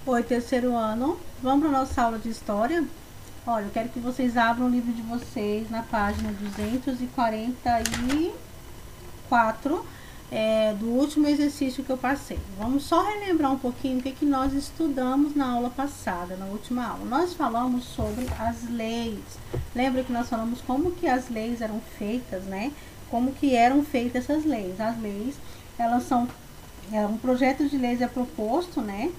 Oi, terceiro ano. Vamos para a nossa aula de história? Olha, eu quero que vocês abram o livro de vocês na página 244 do último exercício que eu passei. Vamos só relembrar um pouquinho o que nós estudamos na aula passada, na última aula. Nós falamos sobre as leis. Lembra que nós falamos como que as leis eram feitas, né? Como que eram feitas essas leis. As leis, elas são... um projeto de leis é proposto, né?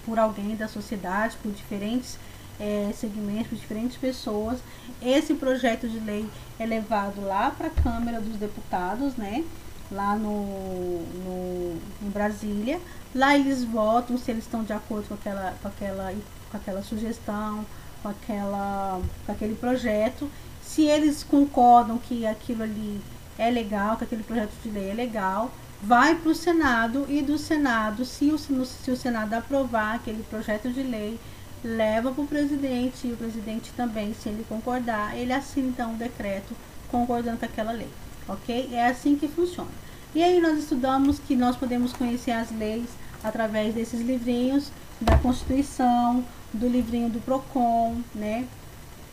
Por alguém da sociedade, por diferentes segmentos, por diferentes pessoas. Esse projeto de lei é levado lá para a Câmara dos Deputados, né? Lá em Brasília. Lá eles votam se eles estão de acordo com aquela sugestão, com aquele projeto. Se eles concordam que aquilo ali é legal, que aquele projeto de lei é legal, vai para o Senado, e do Senado, se o Senado aprovar aquele projeto de lei, leva para o presidente, e o presidente também, se ele concordar, ele assina então um decreto concordando com aquela lei, ok? É assim que funciona. E aí nós estudamos que nós podemos conhecer as leis através desses livrinhos da Constituição, do livrinho do PROCON, né?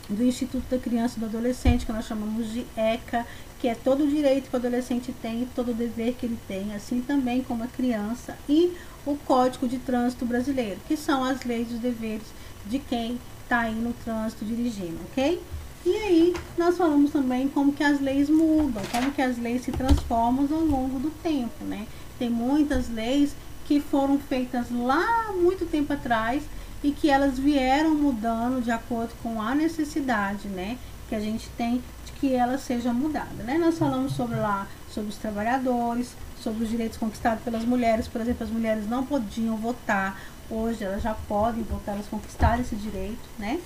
Do Instituto da Criança e do Adolescente, que nós chamamos de ECA, que é todo o direito que o adolescente tem, todo o dever que ele tem, assim também como a criança, e o Código de Trânsito Brasileiro, que são as leis e os deveres de quem está aí no trânsito dirigindo, ok? E aí nós falamos também como que as leis mudam, como que as leis se transformam ao longo do tempo, né? Tem muitas leis que foram feitas lá muito tempo atrás e que elas vieram mudando de acordo com a necessidade, né, que a gente tem de que ela seja mudada, né? Nós falamos sobre os trabalhadores, sobre os direitos conquistados pelas mulheres. Por exemplo, as mulheres não podiam votar, hoje elas já podem votar, elas conquistaram esse direito, né?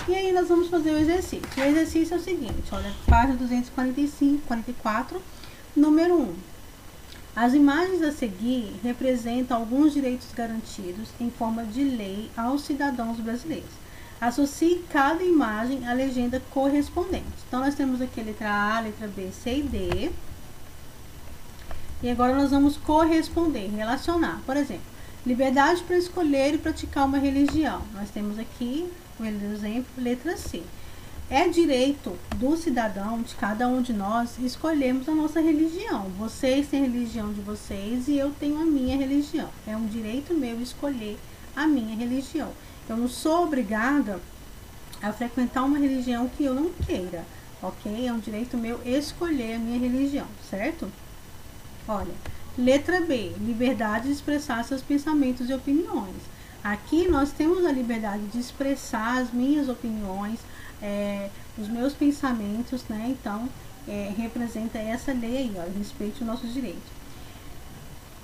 E aí nós vamos fazer o exercício. O exercício é o seguinte, olha, página 244, número 1. As imagens a seguir representam alguns direitos garantidos em forma de lei aos cidadãos brasileiros. Associe cada imagem à legenda correspondente. Então, nós temos aqui a letra A, letra B, C e D. E agora nós vamos corresponder, relacionar. Por exemplo, liberdade para escolher e praticar uma religião. Nós temos aqui, por exemplo, letra C. É direito do cidadão, de cada um de nós, escolhermos a nossa religião. Vocês têm a religião de vocês e eu tenho a minha religião. É um direito meu escolher a minha religião. Eu não sou obrigada a frequentar uma religião que eu não queira, ok? É um direito meu escolher a minha religião, certo? Olha, letra B, liberdade de expressar seus pensamentos e opiniões. Aqui nós temos a liberdade de expressar as minhas opiniões, os meus pensamentos, né? Então, representa essa lei aí, ó, respeite os nossos direitos.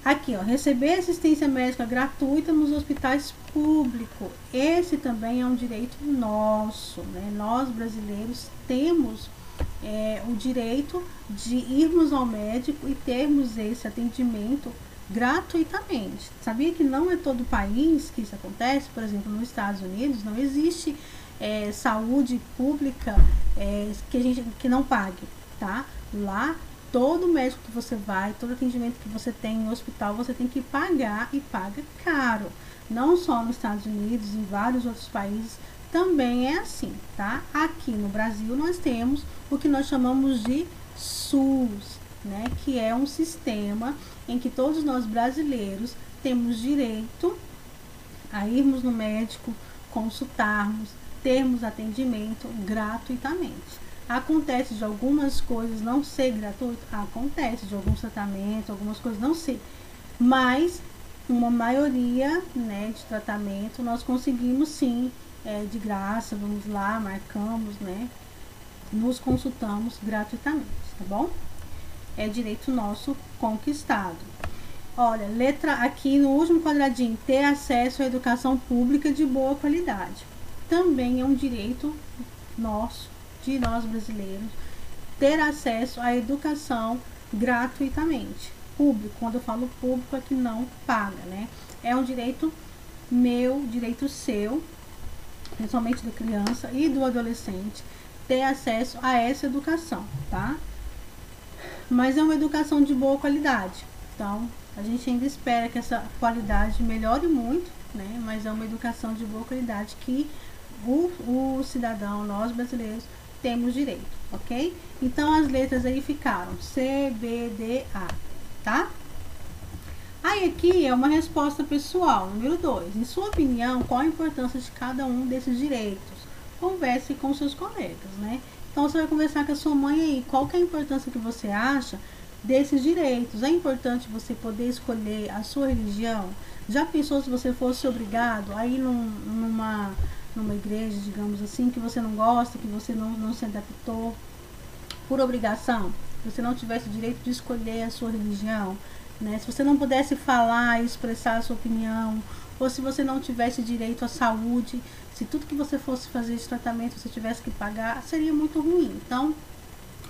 Aqui, ó, receber assistência médica gratuita nos hospitais públicos. Esse também é um direito nosso, né? Nós, brasileiros, temos o direito de irmos ao médico e termos esse atendimento gratuitamente. Sabia que não é todo país que isso acontece? Por exemplo, nos Estados Unidos não existe saúde pública que não pague, tá? Lá, todo médico que você vai, todo atendimento que você tem no hospital, você tem que pagar, e paga caro. Não só nos Estados Unidos, em vários outros países também é assim, tá? Aqui no Brasil nós temos o que nós chamamos de SUS, né? Que é um sistema em que todos nós brasileiros temos direito a irmos no médico, consultarmos, termos atendimento gratuitamente. Acontece de algumas coisas não ser gratuito? Acontece de alguns tratamentos, algumas coisas não ser. Mas uma maioria, né, de tratamento nós conseguimos sim, de graça, vamos lá, marcamos, né, nos consultamos gratuitamente, tá bom? É direito nosso conquistado. Olha, letra aqui no último quadradinho, ter acesso à educação pública de boa qualidade. Também é um direito nosso, de nós brasileiros, ter acesso à educação gratuitamente. Público, quando eu falo público, é que não paga, né? É um direito meu, direito seu, principalmente da criança e do adolescente, ter acesso a essa educação, tá? Mas é uma educação de boa qualidade. Então, A gente ainda espera que essa qualidade melhore muito, né? Mas é uma educação de boa qualidade que o cidadão, nós brasileiros, temos direito, ok? Então as letras aí ficaram C, B, D, A, tá? Aí aqui é uma resposta pessoal, número 2. Em sua opinião, qual a importância de cada um desses direitos? Converse com seus colegas, né? Então você vai conversar com a sua mãe aí, qual que é a importância que você acha desses direitos? É importante você poder escolher a sua religião? Já pensou se você fosse obrigado a ir numa igreja, digamos assim, que você não gosta, que você não se adaptou por obrigação? Você não tivesse o direito de escolher a sua religião? Né? Se você não pudesse falar e expressar a sua opinião, ou se você não tivesse direito à saúde, se tudo que você fosse fazer de tratamento você tivesse que pagar, seria muito ruim. Então,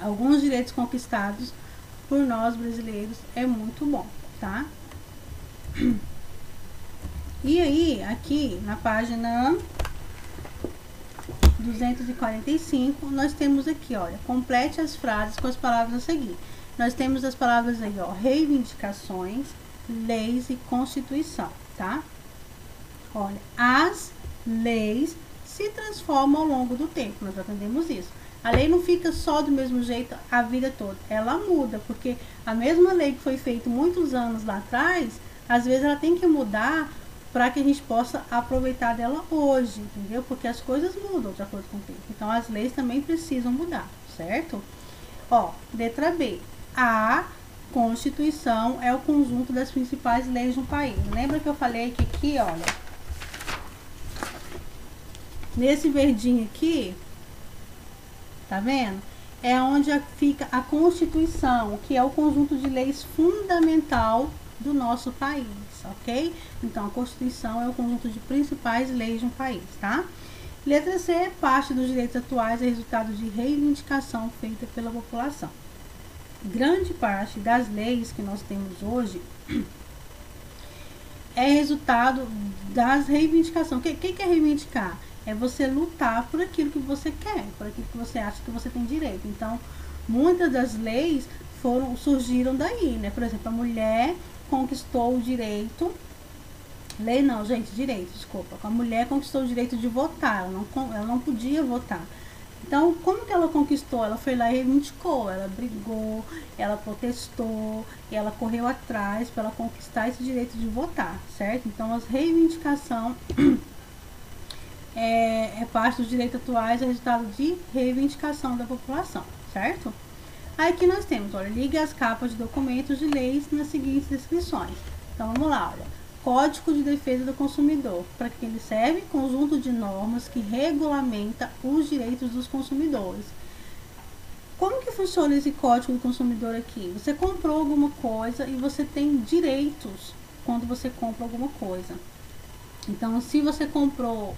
alguns direitos conquistados por nós brasileiros é muito bom, tá? E aí, aqui na página 245, nós temos aqui, olha, complete as frases com as palavras a seguir. Nós temos as palavras aí, ó, reivindicações, leis e constituição, tá? Olha, as leis se transformam ao longo do tempo, nós aprendemos isso. A lei não fica só do mesmo jeito a vida toda, ela muda, porque a mesma lei que foi feita muitos anos lá atrás, às vezes ela tem que mudar para que a gente possa aproveitar dela hoje, entendeu? Porque as coisas mudam de acordo com o tempo. Então as leis também precisam mudar, certo? Ó, letra B. A Constituição é o conjunto das principais leis de um país. Lembra que eu falei que aqui, olha, nesse verdinho aqui, tá vendo? É onde fica a Constituição, que é o conjunto de leis fundamental do nosso país, ok? Então, a Constituição é o conjunto de principais leis de um país, tá? Letra C, parte dos direitos atuais é resultado de reivindicação feita pela população. Grande parte das leis que nós temos hoje é resultado das reivindicações. O que é reivindicar? É você lutar por aquilo que você quer, por aquilo que você acha que você tem direito. Então, muitas das leis surgiram daí, né? Por exemplo, a mulher conquistou o direito... Lei não, gente, direito, desculpa. A mulher conquistou o direito de votar, ela não podia votar. Então, como que ela conquistou? Ela foi lá e reivindicou, ela brigou, ela protestou, e ela correu atrás para ela conquistar esse direito de votar, certo? Então, as reivindicações é parte dos direitos atuais, é resultado de reivindicação da população, certo? Aí aqui nós temos, olha, ligue as capas de documentos de leis nas seguintes descrições. Então, vamos lá, olha. Código de Defesa do Consumidor. Para que ele serve? Conjunto de normas que regulamenta os direitos dos consumidores. Como que funciona esse Código do Consumidor aqui? Você comprou alguma coisa e você tem direitos quando você compra alguma coisa. Então, se você comprou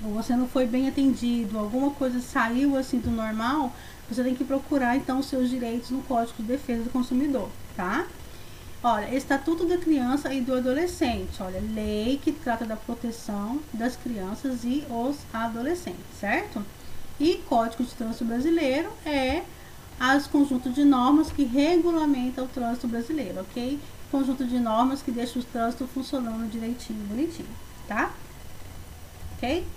ou você não foi bem atendido, alguma coisa saiu assim do normal, você tem que procurar então os seus direitos no Código de Defesa do Consumidor, tá? Olha, Estatuto da Criança e do Adolescente. Olha, lei que trata da proteção das crianças e os adolescentes, certo? E Código de Trânsito Brasileiro é as conjunto de normas que regulamenta o trânsito brasileiro, ok? Conjunto de normas que deixa o trânsito funcionando direitinho, bonitinho, tá? Ok?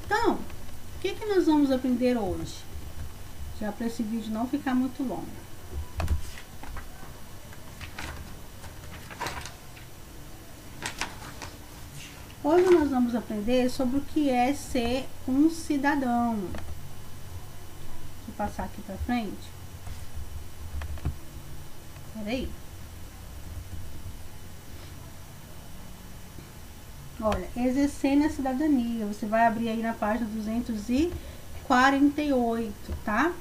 Então, o que nós vamos aprender hoje? Já para esse vídeo não ficar muito longo. Hoje nós vamos aprender sobre o que é ser um cidadão. Deixa eu passar aqui pra frente. Peraí. Olha, exercendo a cidadania. Você vai abrir aí na página 248, tá?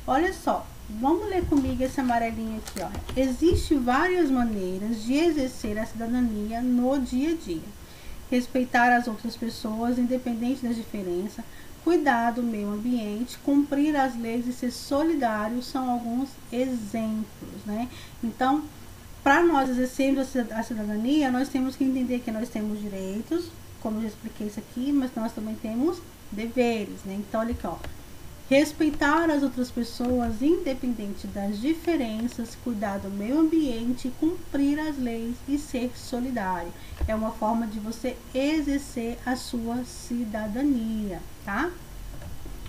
Olha só. Vamos ler comigo esse amarelinho aqui, ó. Existem várias maneiras de exercer a cidadania no dia a dia. Respeitar as outras pessoas, independente das diferenças, cuidar do meio ambiente, cumprir as leis e ser solidário são alguns exemplos, né? Então, para nós exercermos a cidadania, nós temos que entender que nós temos direitos, como eu já expliquei isso aqui, mas nós também temos deveres, né? Então, olha aqui, ó. Respeitar as outras pessoas, independente das diferenças, cuidar do meio ambiente, cumprir as leis e ser solidário. É uma forma de você exercer a sua cidadania, tá?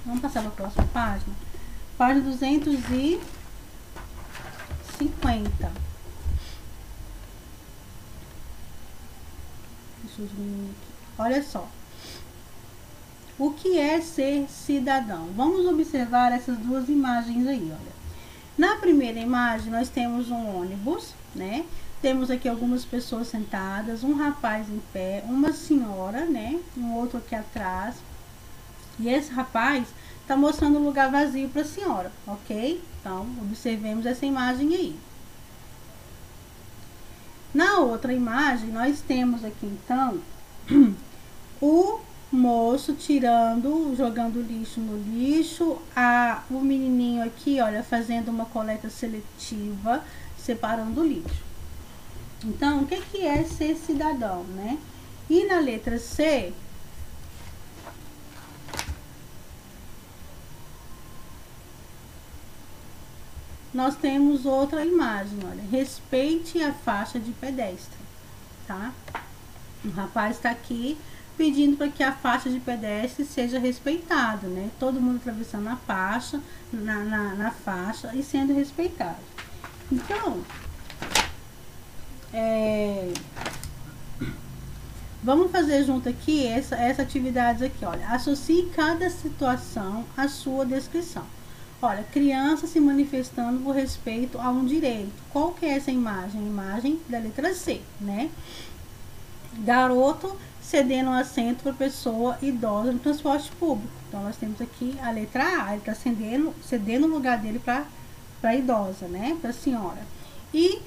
Vamos passar para a próxima página. Página 250. Deixa eu diminuir aqui. Olha só. O que é ser cidadão? Vamos observar essas duas imagens aí, olha. Na primeira imagem, nós temos um ônibus, né? Temos aqui algumas pessoas sentadas, um rapaz em pé, uma senhora, né? Um outro aqui atrás. E esse rapaz está mostrando um lugar vazio para a senhora, ok? Então, observemos essa imagem aí. Na outra imagem, nós temos aqui, então, o moço jogando lixo no lixo, o menininho aqui, olha, fazendo uma coleta seletiva, separando o lixo. Então, o que é ser cidadão, né? E na letra C, nós temos outra imagem, olha, respeite a faixa de pedestre, tá? O rapaz está aqui pedindo para que a faixa de pedestre seja respeitada, né? Todo mundo atravessando a faixa, na faixa e sendo respeitado. Então, vamos fazer junto aqui essa atividade aqui, olha. Associe cada situação à sua descrição. Olha, criança se manifestando por respeito a um direito. Qual que é essa imagem? A imagem da letra C, né? Garoto cedendo um assento para pessoa idosa no transporte público. Então, nós temos aqui a letra A, ele está cedendo o lugar dele para a idosa, né? Para a senhora. E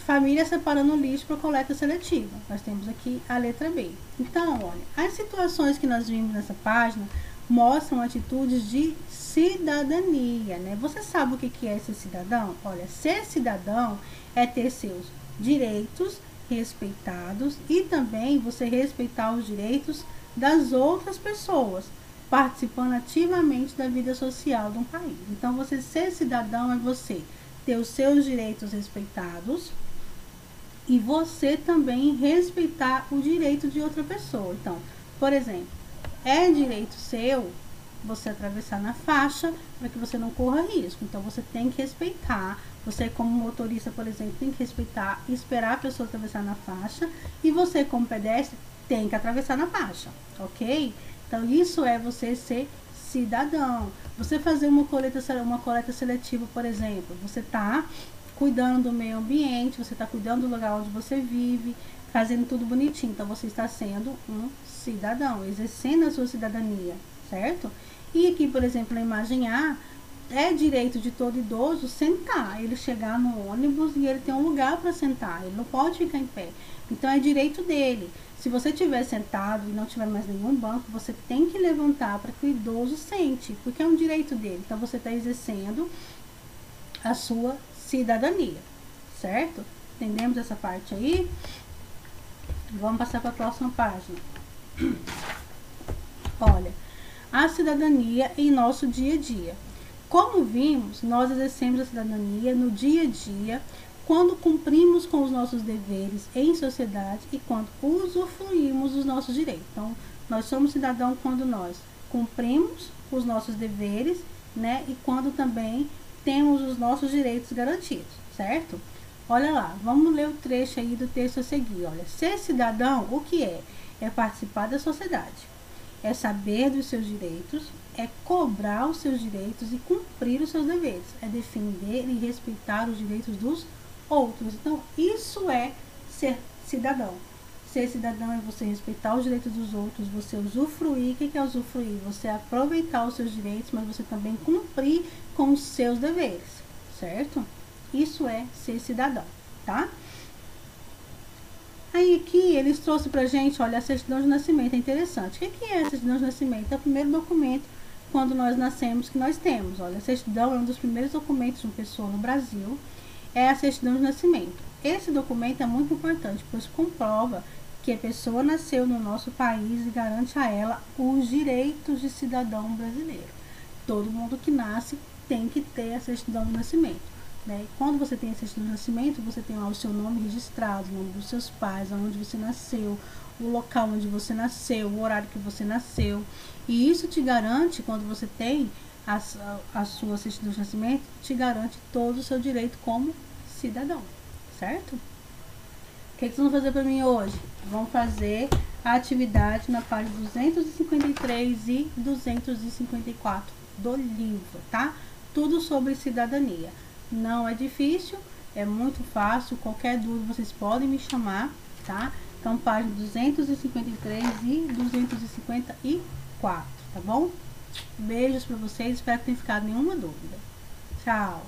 família separando lixo para coleta seletiva. Nós temos aqui a letra B. Então, olha, as situações que nós vimos nessa página mostram atitudes de cidadania, né? Você sabe o que é ser cidadão? Olha, ser cidadão é ter seus direitos respeitados e também você respeitar os direitos das outras pessoas, participando ativamente da vida social de um país. Então, você ser cidadão é você ter os seus direitos respeitados e você também respeitar o direito de outra pessoa. Então, por exemplo, é direito seu você atravessar na faixa para que você não corra risco. Então, você tem que respeitar. Você, como motorista, por exemplo, tem que respeitar e esperar a pessoa atravessar na faixa. E você, como pedestre, tem que atravessar na faixa, ok? Então, isso é você ser cidadão. Você fazer uma coleta seletiva, por exemplo, você está cuidando do meio ambiente, você está cuidando do lugar onde você vive, fazendo tudo bonitinho. Então, você está sendo um cidadão, exercendo a sua cidadania, certo? E aqui, por exemplo, na imagem A, é direito de todo idoso sentar, ele chegar no ônibus e ele tem um lugar para sentar, ele não pode ficar em pé. Então, é direito dele. Se você estiver sentado e não tiver mais nenhum banco, você tem que levantar para que o idoso sente, porque é um direito dele. Então, você está exercendo a sua cidadania, certo? Entendemos essa parte aí? Vamos passar para a próxima página. Olha, a cidadania em nosso dia a dia. Como vimos, nós exercemos a cidadania no dia a dia, quando cumprimos com os nossos deveres em sociedade e quando usufruímos dos nossos direitos. Então, nós somos cidadãos quando nós cumprimos os nossos deveres, né? E quando também temos os nossos direitos garantidos, certo? Olha lá, vamos ler o trecho aí do texto a seguir. Olha, ser cidadão, o que é? É participar da sociedade, é saber dos seus direitos, é cobrar os seus direitos e cumprir os seus deveres, é defender e respeitar os direitos dos outros. Então, isso é ser cidadão. Ser cidadão é você respeitar os direitos dos outros, você usufruir. O que é usufruir? Você aproveitar os seus direitos, mas você também cumprir com os seus deveres, certo? Isso é ser cidadão, tá? Aí aqui eles trouxeram pra gente, olha, a certidão de nascimento, é interessante. O que é a certidão de nascimento? É o primeiro documento quando nós nascemos que nós temos. Olha, a certidão é um dos primeiros documentos de uma pessoa no Brasil, é a certidão de nascimento. Esse documento é muito importante, pois comprova que a pessoa nasceu no nosso país e garante a ela os direitos de cidadão brasileiro. todo mundo que nasce tem que ter a certidão de nascimento, né? Quando você tem a certidão de nascimento, você tem lá o seu nome registrado, o nome dos seus pais, aonde você nasceu, o local onde você nasceu, o horário que você nasceu. E isso te garante, quando você tem a sua certidão de nascimento, te garante todo o seu direito como cidadão, certo? O que vocês vão fazer para mim hoje? Vão fazer a atividade na página 253 e 254 do livro, tá? Tudo sobre cidadania. Não é difícil, é muito fácil. Qualquer dúvida vocês podem me chamar, tá? Então, página 253 e 254, tá bom? Beijos para vocês, espero que tenha ficado nenhuma dúvida. Tchau!